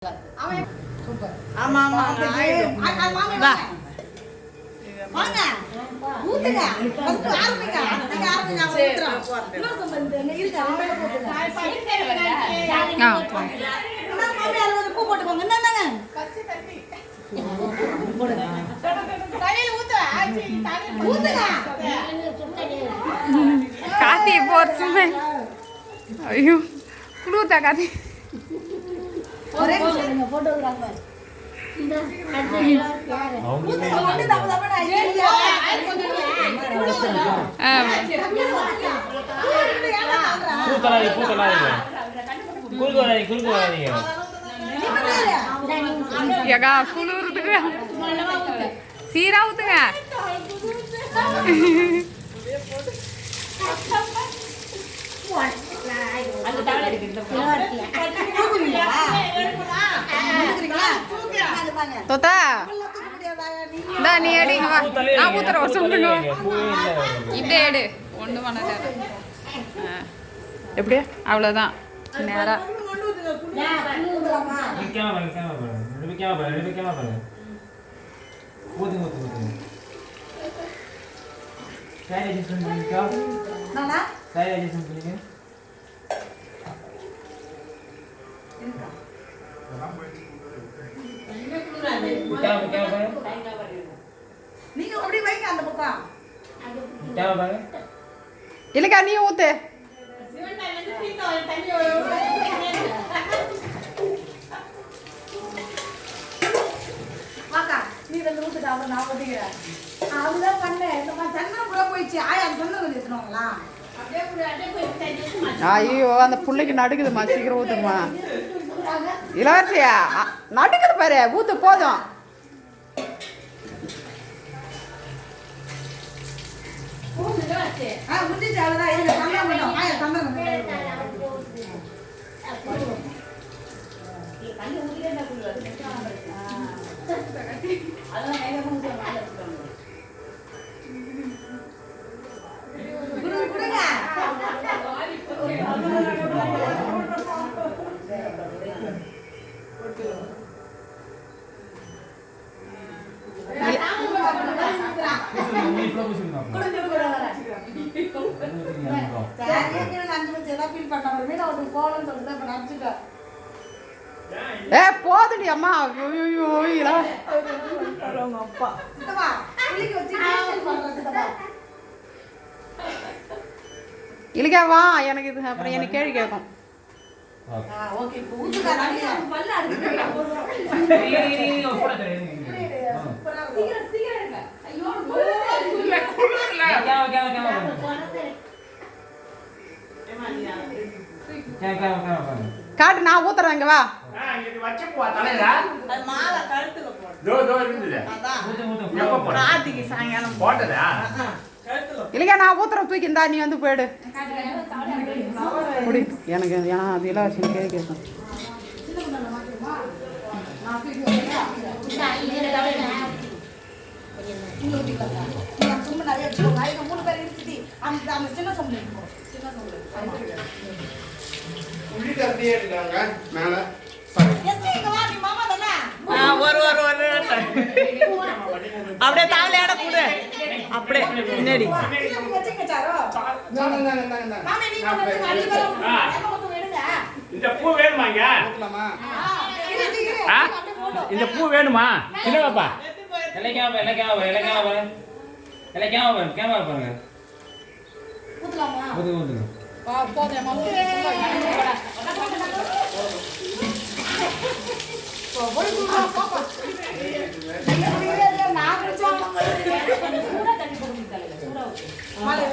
ஆமா ஆமா வா வாங்க ஊத்துங்க ஃபர்ஸ்ட் ஆரம்பிங்க நீங்க ஆரம்பிங்க ஊத்துறோம் இன்னொரு சம்பந்த இருக்கு ஆமையில போடுங்க மாமி அதுல வந்து பூ போட்டுக்கோங்க என்னங்க கச்சி தண்ணி போடுங்க தண்ணில ஊத்து ஆச்சி தண்ணி ஊத்துங்க காத்தி போறதுமே ஐயோ குளுதா காத்தி ஒரே நிமிஷம் போட்டோகிராஃபர் இந்த கட்சி யாரு ஊத்து தப்பு தப்பு குளிர்றதுக்கு சீரா ஊத்துங்க தோத்தா இந்தா நீ அடிங்க வா நான் ஊத்துறேன் சொல்லுங்க இப்படியே எடு ஒன்று பண்ண எப்படி அவ்வளோதான் நேரா நீங்க அப்படியே வைங்க அந்த பக்கம் இல்லக்கா நீ ஊத்து வாக்கா நீ ரெண்டு ஊத்துட்டு அப்புறம் நான் ஊத்திக்கிறேன் அதுதான் பண்ணேன் இந்த சன்னம் கூட போயிடுச்சு ஆயா சொன்ன கொஞ்சம் எடுத்துனோங்களா ஐயோ அந்த பிள்ளைக்கு நடுக்குதுமா சீக்கிரம் ஊத்துக்குமா இளவரசியா நடுக்குது பாரு ஊத்து போதும் முடிஞ்சிச்சு அவ்வளோதான் எங்க சந்தனம் பண்ணோம் ஆயா சந்தனம் ஏ போதுடி அம்மா இல்லைக்கா வா எனக்கு இது அப்புறம் எனக்கு கேள்வி கேட்கும் காட்டு நான் ஊத்துறேன் இங்க வா இல்லையா நான் ஊத்துறேன் தூக்கி இந்தா நீ வந்து போயிடு எனக்கு ஏன்னா அது இலவசம் கேட்கும் அப்படியே தாளையாட கூட அப்படியே முன்னாடி இந்த பூ வேணுமாங்க இந்த பூ வேணுமா சின்னவாப்பா கேமரா பாருங்க ஊத்துங்க மாலை